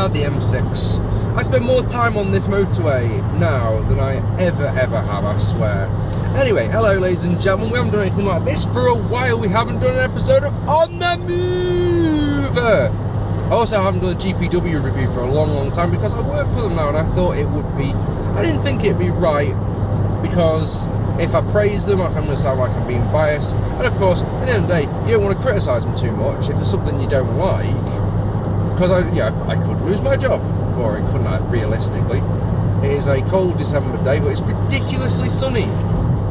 now the M6. I spend more time on this motorway now than I ever have, I swear. Anyway, hello ladies and gentlemen, we haven't done anything like this for a while. We haven't done an episode of On The Move! I also haven't done a GPW review for a long time because I work for them now, and I thought it would be, I didn't think it'd be right, because if I praise them, I'm going to sound like I'm being biased. And of course, at the end of the day, you don't want to criticise them too much if there's something you don't like, because I could lose my job for it, couldn't I, realistically. It is a cold December day, but it's ridiculously sunny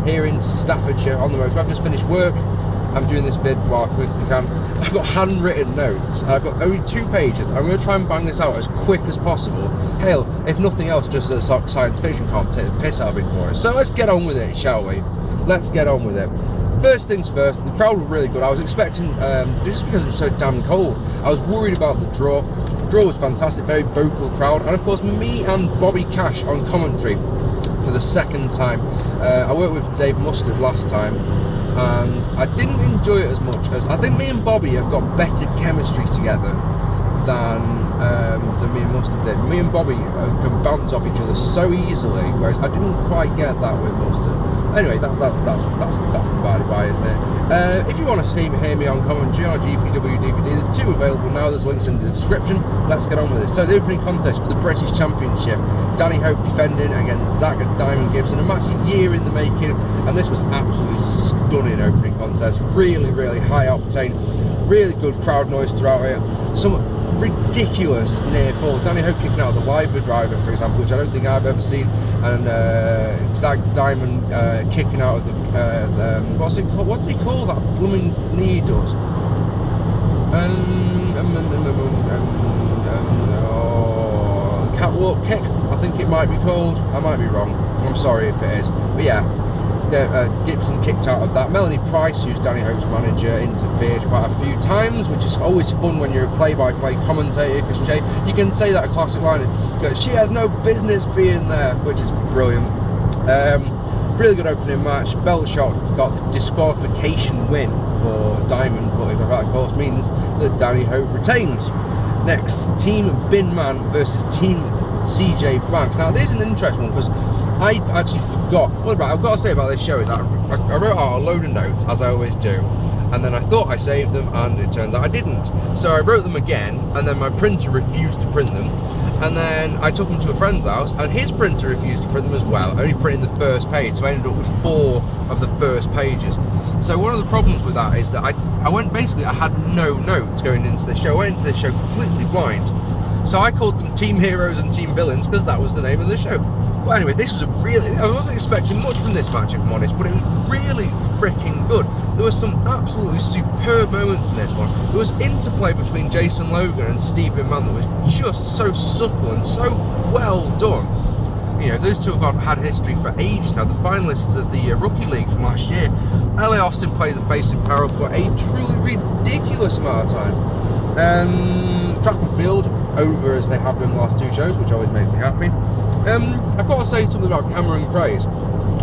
here in Staffordshire on the road. So I've just finished work. I'm doing this vid while quick as I can. I've got handwritten notes. I've got only 2 pages. I'm going to try and bang this out as quick as possible. Hell, if nothing else, just that science fiction can't take the piss out of it for us. So let's get on with it, shall we? Let's get on with it. First things first, the crowd were really good. I was expecting, just because it was so damn cold, I was worried about the draw. The draw was fantastic, very vocal crowd. And of course, me and Bobby Cash on commentary for the second time. I worked with Dave Mustard last time, and I didn't enjoy it as much as, I think me and Bobby have got better chemistry together than me and Mustard did. Me and Bobby can bounce off each other so easily, whereas I didn't quite get that with Mustard. Anyway, that's the by, isn't it? If you want to hear me on commentary on a GPW DVD, there's 2 available now. There's links in the description. Let's get on with it. So the opening contest for the British Championship, Danny Hope defending against Zach and Diamond Gibson, a match a year in the making, and this was absolutely stunning opening contest. Really high octane, really good crowd noise throughout it. Some ridiculous near falls. Danny Hope kicking out the Liver driver, for example, which I don't think I've ever seen, and Zach Diamond kicking out of the what's it called? What's he called? That blooming knee does. Catwalk kick, I think it might be called. I might be wrong. I'm sorry if it is, but yeah. Gibson kicked out of that. Melanie Price, who's Danny Hope's manager, interfered quite a few times, which is always fun when you're a play-by-play commentator, because you can say that a classic line, she has no business being there, which is brilliant. Really good opening match. Belt shot got the disqualification win for Diamond, but that of course means that Danny Hope retains. Next, Team Bin Man versus Team CJ Banks. Now this is an interesting one because I actually forgot. What I've got to say about this show is I wrote out a load of notes, as I always do, and then I thought I saved them, and it turns out I didn't. So I wrote them again, and then my printer refused to print them, and then I took them to a friend's house, and his printer refused to print them as well, only printing the first page, so I ended up with 4 of the first pages. So one of the problems with that is that I went, basically I had no notes going into the show. I went into the show completely blind. So I called them Team Heroes and Team Villains because that was the name of the show. But anyway, this was I wasn't expecting much from this match, if I'm honest, but it was really freaking good. There was some absolutely superb moments in this one. There was interplay between Jason Logan and Steve McMahon that was just so subtle and so well done. You know, those two have had history for ages now. The finalists of the Rookie League from last year. LA Austin played the face in peril for a truly ridiculous amount of time. Track and field over as they have been the last 2 shows, which always makes me happy. I've got to say something about Cameron Craze.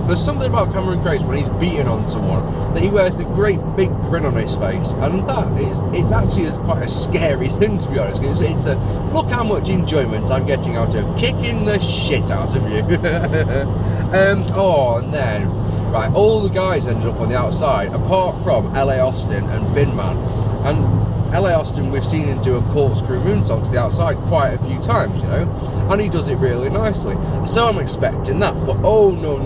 There's something about Cameron Craze when he's beating on someone that he wears the great big grin on his face, and it's actually quite a scary thing, to be honest. It's a look how much enjoyment I'm getting out of kicking the shit out of you. And then right, all the guys ended up on the outside apart from LA Austin and Bin Man. And LA Austin, we've seen him do a corkscrew moonsault to the outside quite a few times, you know, and he does it really nicely. So I'm expecting that, but oh no.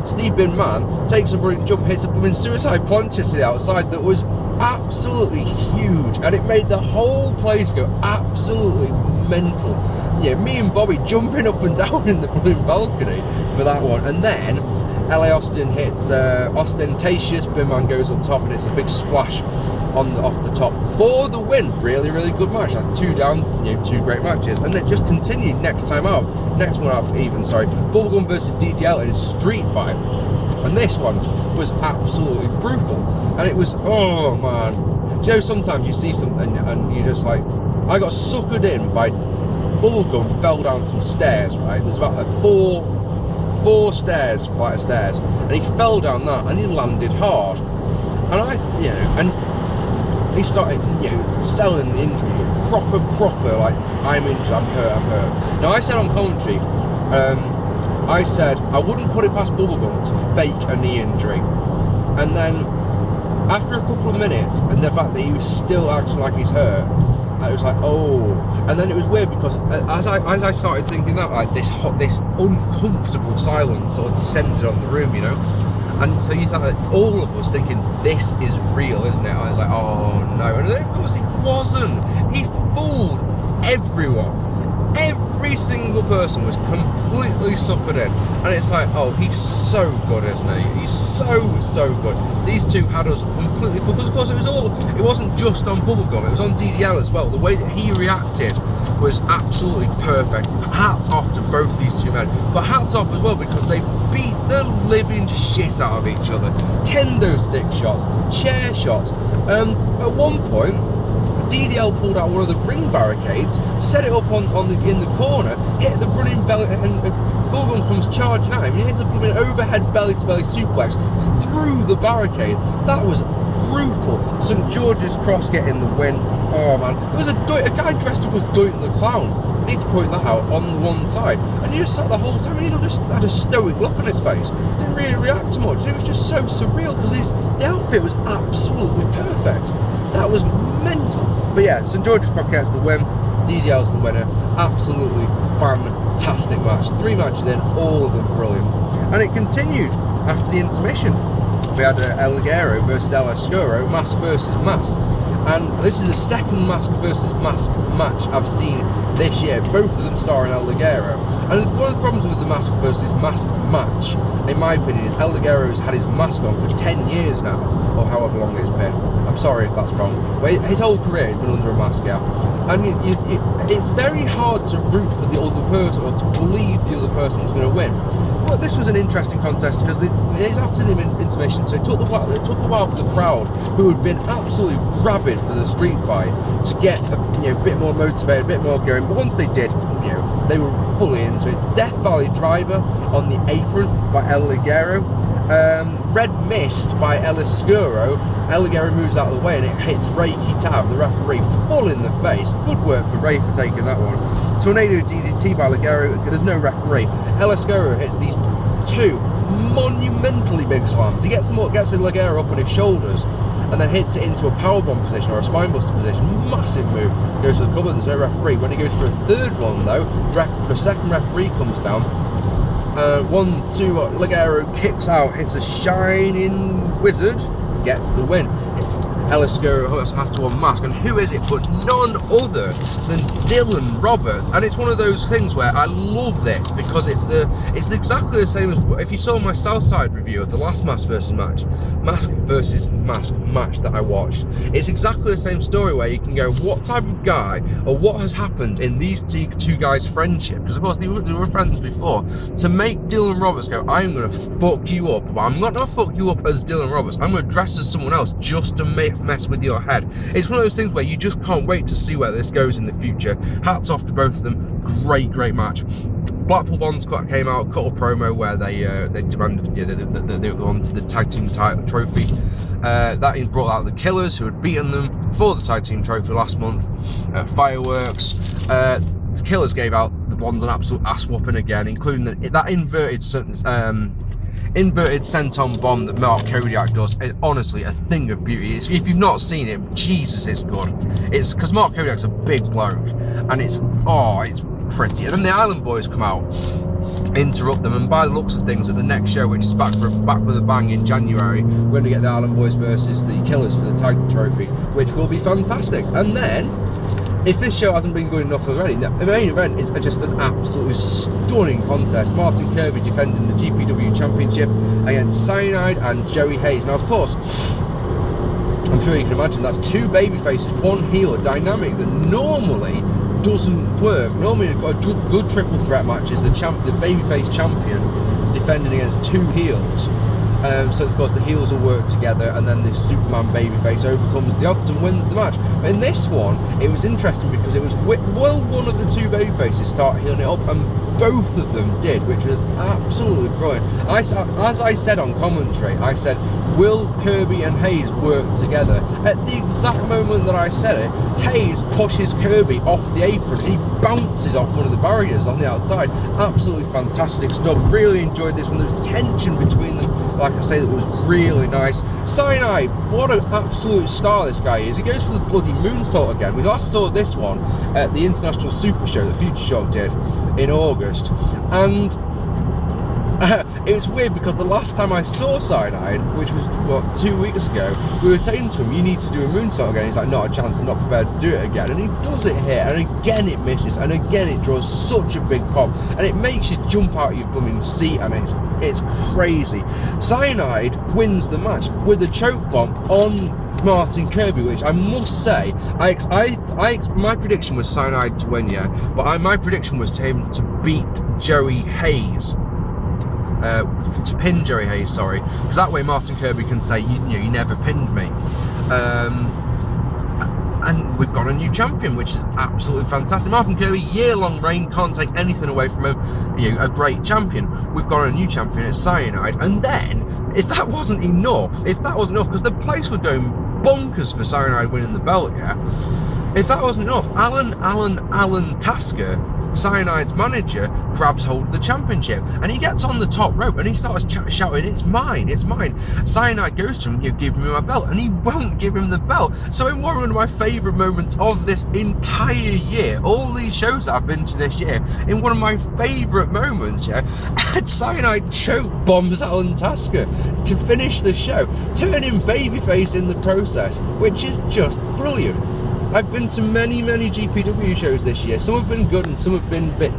Steve Bin Man takes a brilliant jump, hits a blooming suicide plancher to the outside that was absolutely huge, and it made the whole place go absolutely mental. Yeah, me and Bobby jumping up and down in the blooming balcony for that one, and then LA Austin hits Ostentatious, Bin Man goes up top, and it's a big splash off the top for the win. Really good match. That's 2 down, you know, 2 great matches, and it just continued next one up even, sorry. Bubblegum versus DDL in a street fight, and this one was absolutely brutal, and it was, oh man, you know, sometimes you see something and you just like, I got suckered in by Bubblegum, fell down some stairs, right, there's about a 4 stairs, flight of stairs, and he fell down that and he landed hard, and he started, selling the injury, proper, like, I'm injured, I'm hurt. Now, I said on commentary, I said I wouldn't put it past Bubblegum to fake a knee injury. And then, after a couple of minutes, and the fact that he was still acting like he's hurt, I was like, oh. And then it was weird because as I started thinking that, like, this uncomfortable silence sort of descended on the room, And so you thought that all of us thinking, this is real, isn't it? I was like, oh no. And then of course it wasn't. He fooled everyone. Every single person was completely suckered in. And it's like, oh, he's so good, isn't he? He's so good. These two had us completely fooled. Because of course it wasn't just on Bubblegum, it was on DDL as well. The way that he reacted was absolutely perfect. Hats off to both these two men. But hats off as well because they beat the living shit out of each other. Kendo stick shots, chair shots. At one point, DDL pulled out one of the ring barricades, set it up in the corner, hit the running belly, and Bubblegum comes charging at him. He hits a blooming overhead belly-to-belly suplex through the barricade. That was brutal. St. George's Cross getting the win. Oh man, there was a guy dressed up as Doink the Clown. I need to point that out on the one side. And he just sat the whole time and he just had a stoic look on his face. Didn't really react to much. And it was just so surreal because the outfit was absolutely perfect. That was mental. But yeah, St. George's Cross gets the win. DDL's the winner. Absolutely fantastic match. 3 matches in, all of them brilliant. And it continued after the intermission. We had El Ligero versus El Oscuro, mask versus mask. And this is the second mask versus mask match I've seen this year. Both of them starring El Ligero. And one of the problems with the mask versus mask match, in my opinion, is El Ligero's had his mask on for 10 years now, or however long it's been. I'm sorry if that's wrong. But his whole career has been under a mask, yeah. And it's very hard to root for the other person or to believe the other person was going to win. But this was an interesting contest because it is after the intermission, so it took a while for the crowd, who had been absolutely rabid for the street fight, to get a bit more motivated, a bit more going. But once they did, they were fully into it. Death Valley Driver on the apron by El Ligero. Red Mist by El Oscuro. El Ligero moves out of the way and it hits Ray Kitab, the referee, full in the face. Good work for Ray for taking that one. Tornado DDT by Ligero. There's no referee. El Oscuro hits these 2 monumentally big slams. He gets Ligero up on his shoulders and then hits it into a powerbomb position or a spinebuster position. Massive move. Goes for the cover, there's no referee. When he goes for a third one though, the second referee comes down. 1, 2, Ligero kicks out, hits a shining wizard, gets the win. El Oscuro has to unmask, and who is it but none other than Dylan Roberts? And it's one of those things where I love this because it's exactly the same as if you saw my Southside review of the last mask versus mask match that I watched. It's exactly the same story where you can go, what type of guy or what has happened in these two guys' friendship? Because of course they were friends before. To make Dylan Roberts go, I'm going to fuck you up, but I'm not going to fuck you up as Dylan Roberts. I'm going to dress as someone else just to mess with your head. It's one of those things where you just can't wait to see where this goes in the future. Hats off to both of them. Great match. Blackpool Bonds came out, cut a promo where they demanded they wanted the tag team title trophy. That is brought out the Killers, who had beaten them for the tag team trophy last month at Fireworks. The Killers gave out the Bonds an absolute ass whooping again, including that inverted senton bomb that Mark Kodiak does. Is honestly a thing of beauty. If you've not seen it, Jesus, it's good. It's because Mark Kodiak's a big bloke, and it's pretty. And then the Island Boys come out, interrupt them, and by the looks of things, at the next show, which is back with a bang in January, we're going to get the Island Boys versus the Killers for the tag trophy, which will be fantastic. And then, if this show hasn't been good enough already, the main event is just an absolutely stunning contest. Martin Kirby defending the GPW Championship against Cyanide and Joey Hayes. Now, of course, I'm sure you can imagine that's 2 babyfaces, 1 heel, a dynamic that normally doesn't work. Normally, a good triple threat match is the babyface champion defending against 2 heels. So of course the heels will work together, and then the Superman babyface overcomes the odds and wins the match. But in this one, it was interesting because it was one of the 2 babyfaces start healing it up, and both of them did, which was absolutely brilliant. As I said on commentary, I said, will Kirby and Hayes work together? At the exact moment that I said it, Hayes pushes Kirby off the apron and he bounces off one of the barriers on the outside. Absolutely fantastic stuff. Really enjoyed this one. There was tension between them, like I say, that was really nice. Cyanide, what an absolute star this guy is. He goes for the bloody moonsault again. We last saw this one at the International Super Show that Future Shock did in August, and it was weird because the last time I saw Cyanide, which was, what, 2 weeks ago, we were saying to him, you need to do a moonsault again. He's like, not a chance, I'm not prepared to do it again. And he does it here, and again it misses, and again it draws such a big pop, and it makes you jump out of your blooming seat, and it's crazy. Cyanide wins the match with a choke bomb on Martin Kirby, which I must say, my prediction was Cyanide to win, yeah, but my prediction was to him to beat Joey Hayes. To pin Joey Hayes, sorry, because that way Martin Kirby can say, you never pinned me. And we've got a new champion, which is absolutely fantastic. Martin Kirby, year-long reign, can't take anything away from him. A great champion. We've got a new champion at Cyanide, and then if that wasn't enough, because the place was going bonkers for Cyanide winning the belt, yeah. If that wasn't enough, Alan Tasker, Cyanide's manager, grabs hold of the championship, and he gets on the top rope and he starts shouting, it's mine, it's mine. Cyanide goes to him, give me my belt, and he won't give him the belt. So in one of my favourite moments of this entire year, all these shows that I've been to this year, in one of my favourite moments, yeah, Cyanide choke bombs Alan Tasker to finish the show, turning babyface in the process, which is just brilliant. I've been to many GPW shows this year. Some have been good and some have been a bit,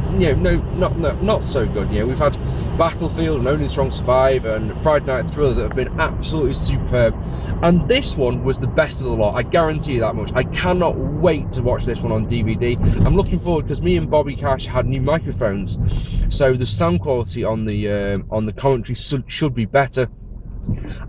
not so good. We've had Battlefield and Only Strong Survive and Friday Night Thriller that have been absolutely superb. And this one was the best of the lot, I guarantee you that much. I cannot wait to watch this one on DVD. I'm looking forward, because me and Bobby Cash had new microphones, so the sound quality on the commentary should be better.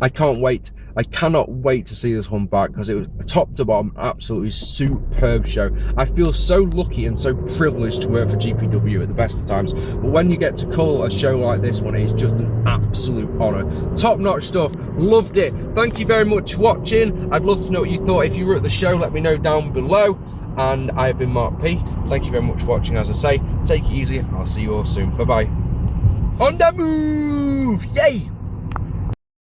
I can't wait. I cannot wait to see this one back, because it was top to bottom absolutely superb show. I feel so lucky and so privileged to work for GPW at the best of times, but when you get to call a show like this one, it's just an absolute honour. Top-notch stuff, loved it. Thank you very much for watching. I'd love to know what you thought. If you were at the show, let me know down below. And I've been Mark P. Thank you very much for watching. As I say, take it easy. I'll see you all soon. Bye bye. On the move! Yay!